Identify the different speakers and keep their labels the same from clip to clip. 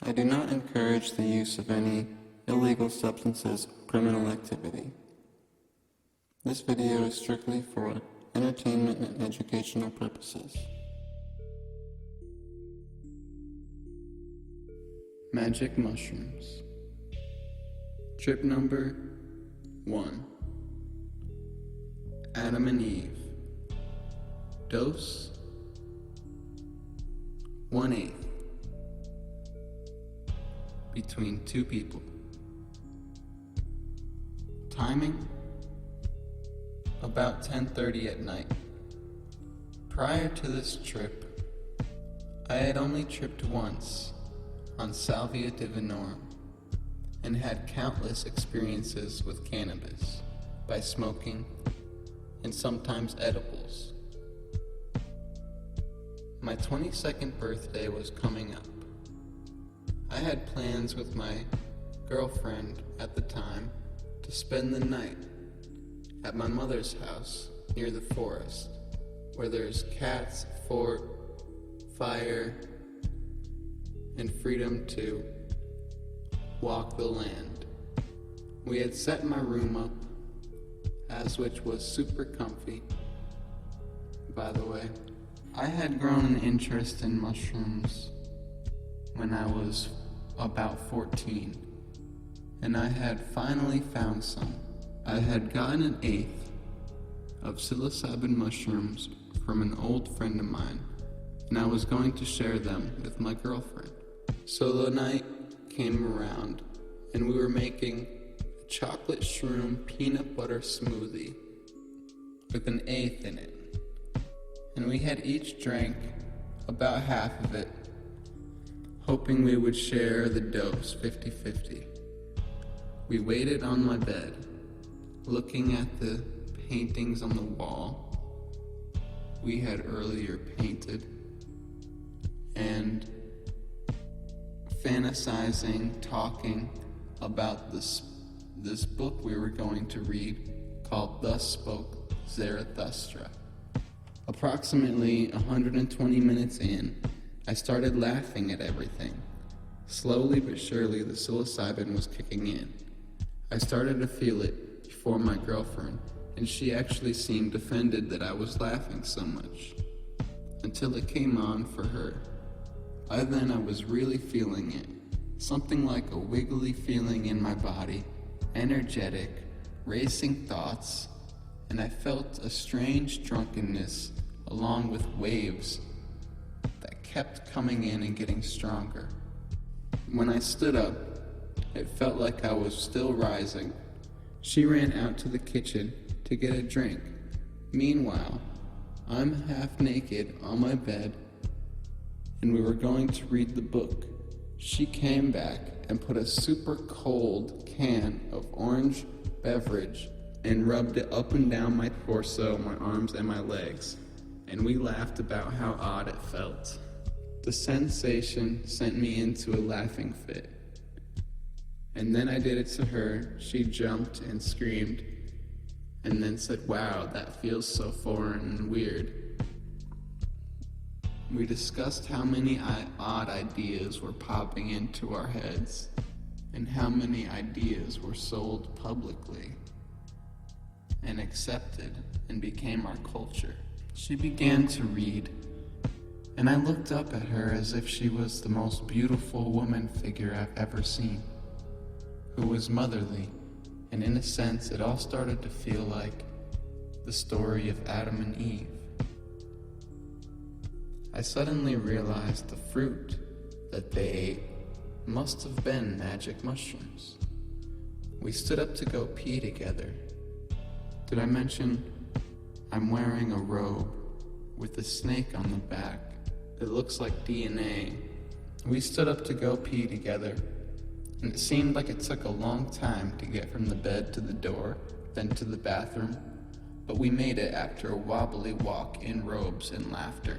Speaker 1: I do not encourage the use of any illegal substances or criminal activity. This video is strictly for entertainment and educational purposes. Magic mushrooms. Trip number 1. Adam and Eve. Dose 1/8. Between 2 people. Timing about 10:30 at night. Prior to this trip, I had only tripped once on Salvia divinorum and had countless experiences with cannabis by smoking and sometimes edibles. My 22nd birthday was coming up. I had plans with my girlfriend at the time to spend the night at my mother's house near the forest, where there's cats, fort, fire, and freedom to walk the land. We had set my room up, which was super comfy, by the way. I had grown an interest in mushrooms when I was about 14, and I had finally found some. I had gotten an 1/8 of psilocybin mushrooms from an old friend of mine, and I was going to share them with my girlfriend. So the night came around, and we were making a chocolate shroom peanut butter smoothie with an 1/8 in it, and we had each drank about half of it, hoping we would share the dose 50-50. We waited on my bed, looking at the paintings on the wall we had earlier painted, and fantasizing, talking about this book we were going to read called Thus Spoke Zarathustra. Approximately 120 minutes in, I started laughing at everything. Slowly but surely, the psilocybin was kicking in. I started to feel it before my girlfriend, and she actually seemed offended that I was laughing so much, until it came on for her. By then, I was really feeling it. Something like a wiggly feeling in my body, energetic, racing thoughts, and I felt a strange drunkenness along with waves that kept coming in and getting stronger. When I stood up, it felt like I was still rising. She ran out to the kitchen to get a drink. Meanwhile, I'm half naked on my bed, and we were going to read the book. She came back and put a super cold can of orange beverage and rubbed it up and down my torso, my arms, and my legs, and we laughed about how odd it felt. The sensation sent me into a laughing fit, and then I did it to her. She jumped and screamed, and then said, "Wow, that feels so foreign and weird." We discussed how many odd ideas were popping into our heads, and how many ideas were sold publicly and accepted and became our culture. She began to read, and I looked up at her as if she was the most beautiful woman figure I've ever seen, who was motherly, and in a sense it all started to feel like the story of Adam and Eve. I suddenly realized the fruit that they ate must have been magic mushrooms. We stood up to go pee together. Did I mention I'm wearing a robe with a snake on the back? It looks like DNA. We stood up to go pee together, and it seemed like it took a long time to get from the bed to the door, then to the bathroom, but we made it after a wobbly walk in robes and laughter.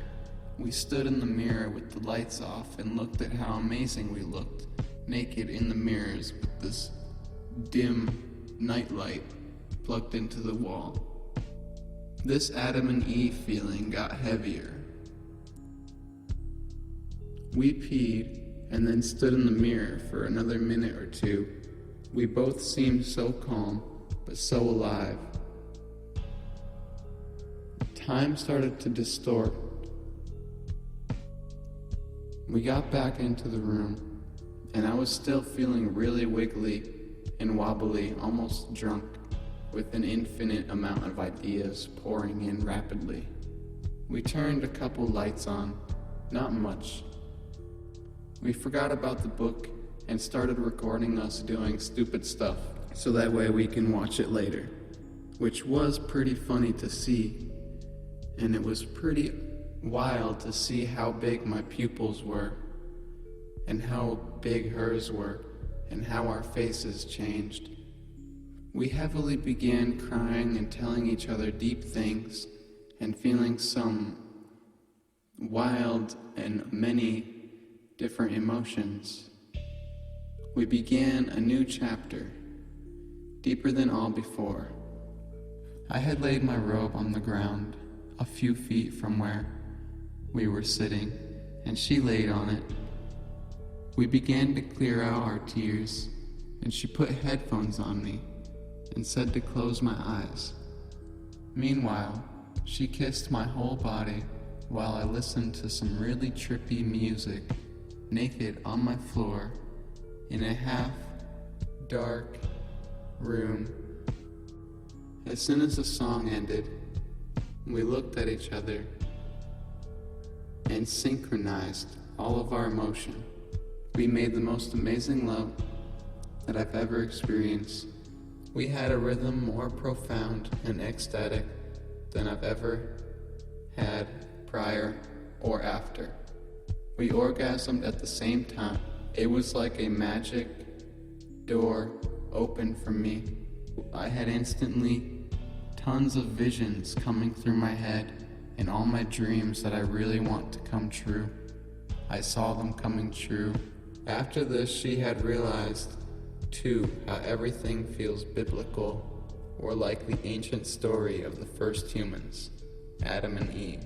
Speaker 1: We stood in the mirror with the lights off and looked at how amazing we looked, naked in the mirrors with this dim nightlight plugged into the wall. This Adam and Eve feeling got heavier. We peed and then stood in the mirror for another minute or two. We both seemed so calm, but so alive. Time started to distort. We got back into the room, and I was still feeling really wiggly and wobbly, almost drunk, with an infinite amount of ideas pouring in rapidly. We turned a couple lights on, not much. We forgot about the book and started recording us doing stupid stuff, so that way we can watch it later, which was pretty funny to see, and it was pretty wild to see how big my pupils were, and how big hers were, and how our faces changed. We heavily began crying and telling each other deep things, and feeling some wild and many different emotions. We began a new chapter, deeper than all before. I had laid my robe on the ground, a few feet from where we were sitting, and she laid on it. We began to clear out our tears, and she put headphones on me and said to close my eyes. Meanwhile, she kissed my whole body while I listened to some really trippy music, naked on my floor, in a half-dark room. As soon as the song ended, we looked at each other and synchronized all of our emotion. We made the most amazing love that I've ever experienced. We had a rhythm more profound and ecstatic than I've ever had prior or after. We orgasmed at the same time. It was like a magic door opened for me. I had instantly tons of visions coming through my head, and all my dreams that I really want to come true. I saw them coming true. After this, she had realized, too, how everything feels biblical, or like the ancient story of the first humans, Adam and Eve.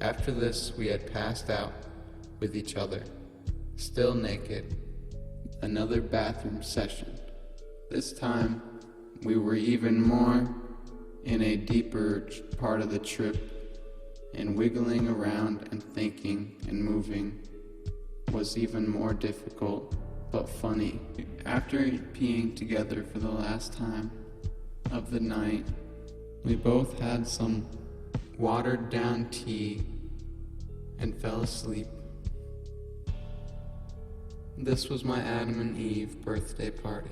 Speaker 1: After this, we had passed out with each other, still naked. Another bathroom session. This time, we were even more in a deeper part of the trip, and wiggling around and thinking and moving was even more difficult, but funny. After peeing together for the last time of the night, we both had some watered down tea and fell asleep. This was my Adam and Eve birthday party.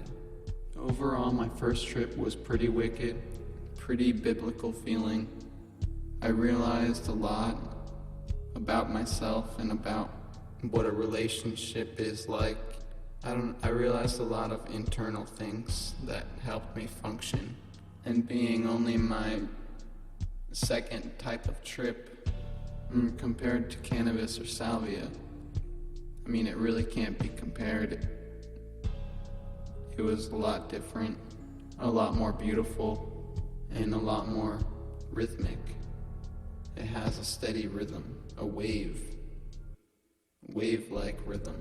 Speaker 1: Overall, my first trip was pretty wicked, pretty biblical feeling. I realized a lot about myself and about what a relationship is like. I realized a lot of internal things that helped me function. And being only my second type of trip compared to cannabis or salvia, I mean, it really can't be compared. It was a lot different, a lot more beautiful, and a lot more rhythmic. It has a steady rhythm, a wave-like rhythm.